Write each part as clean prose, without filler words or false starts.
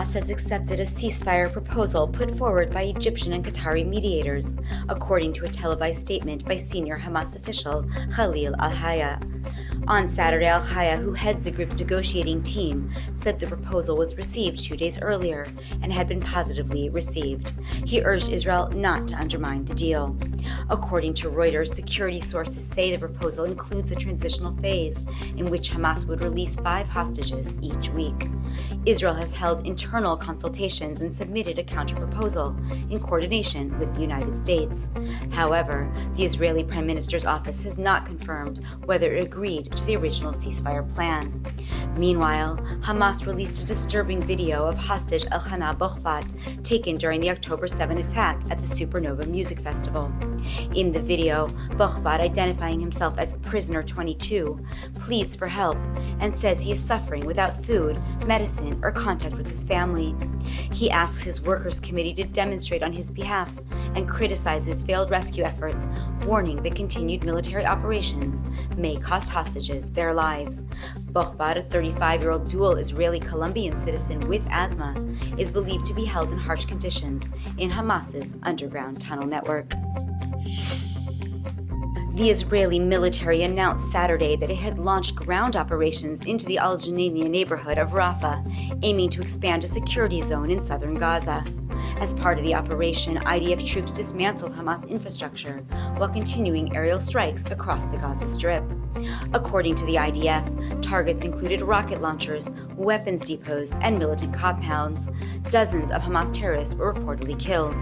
Hamas has accepted a ceasefire proposal put forward by Egyptian and Qatari mediators, according to a televised statement by senior Hamas official Khalil al-Hayya. On Saturday, al-Hayya, who heads the group's negotiating team, said the proposal was received 2 days earlier and had been positively received. He urged Israel not to undermine the deal. According to Reuters, security sources say the proposal includes a transitional phase in which Hamas would release 5 hostages each week. Israel has held internal consultations and submitted a counterproposal in coordination with the United States. However, the Israeli Prime Minister's office has not confirmed whether it agreed to the original ceasefire plan. Meanwhile, Hamas released a disturbing video of hostage Elchana Bokhbat taken during the October 7 attack at the Supernova Music Festival. In the video, Bokhbat, identifying himself as Prisoner 22, pleads for help and says he is suffering without food, medicine, or contact with his family. He asks his workers' committee to demonstrate on his behalf and criticizes failed rescue efforts, warning that continued military operations may cost hostages their lives. Bokhbat, a 35-year-old dual Israeli-Colombian citizen with asthma, is believed to be held in harsh conditions in Hamas's underground tunnel network. The Israeli military announced Saturday that it had launched ground operations into the Al Janiniya neighborhood of Rafah, aiming to expand a security zone in southern Gaza. As part of the operation, IDF troops dismantled Hamas infrastructure while continuing aerial strikes across the Gaza Strip. According to the IDF, targets included rocket launchers, weapons depots, and militant compounds. Dozens of Hamas terrorists were reportedly killed.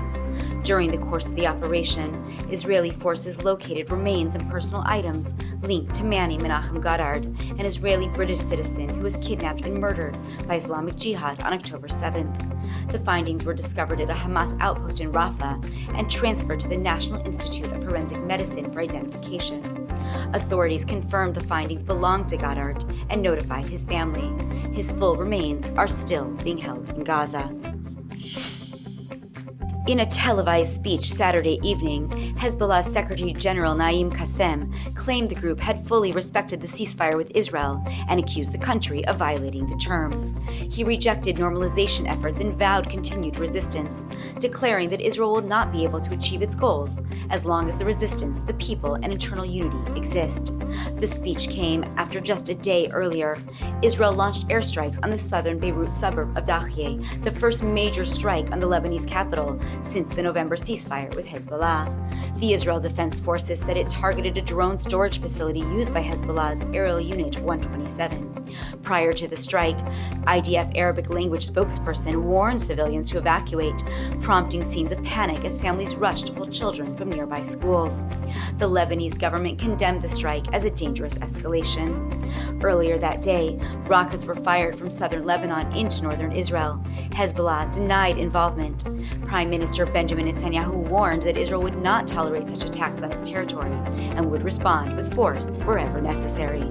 During the course of the operation, Israeli forces located remains and personal items linked to Manny Menachem Goddard, an Israeli-British citizen who was kidnapped and murdered by Islamic Jihad on October 7th. The findings were discovered at a Hamas outpost in Rafah and transferred to the National Institute of Forensic Medicine for identification. Authorities confirmed the findings belonged to Goddard and notified his family. His full remains are still being held in Gaza. In a televised speech Saturday evening, Hezbollah's Secretary General Naim Qassem claimed the group had fully respected the ceasefire with Israel and accused the country of violating the terms. He rejected normalization efforts and vowed continued resistance, declaring that Israel will not be able to achieve its goals as long as the resistance, the people, and internal unity exist. The speech came after just a day earlier, Israel launched airstrikes on the southern Beirut suburb of Dahieh, the first major strike on the Lebanese capital since the November ceasefire with Hezbollah. The Israel Defense Forces said it targeted a drone storage facility used by Hezbollah's aerial unit 127. Prior to the strike, IDF Arabic language spokesperson warned civilians to evacuate, prompting scenes of panic as families rushed to pull children from nearby schools. The Lebanese government condemned the strike as a dangerous escalation. Earlier that day, rockets were fired from southern Lebanon into northern Israel. Hezbollah denied involvement. Prime Minister Benjamin Netanyahu warned that Israel would not tolerate such attacks on its territory and would respond with force wherever necessary.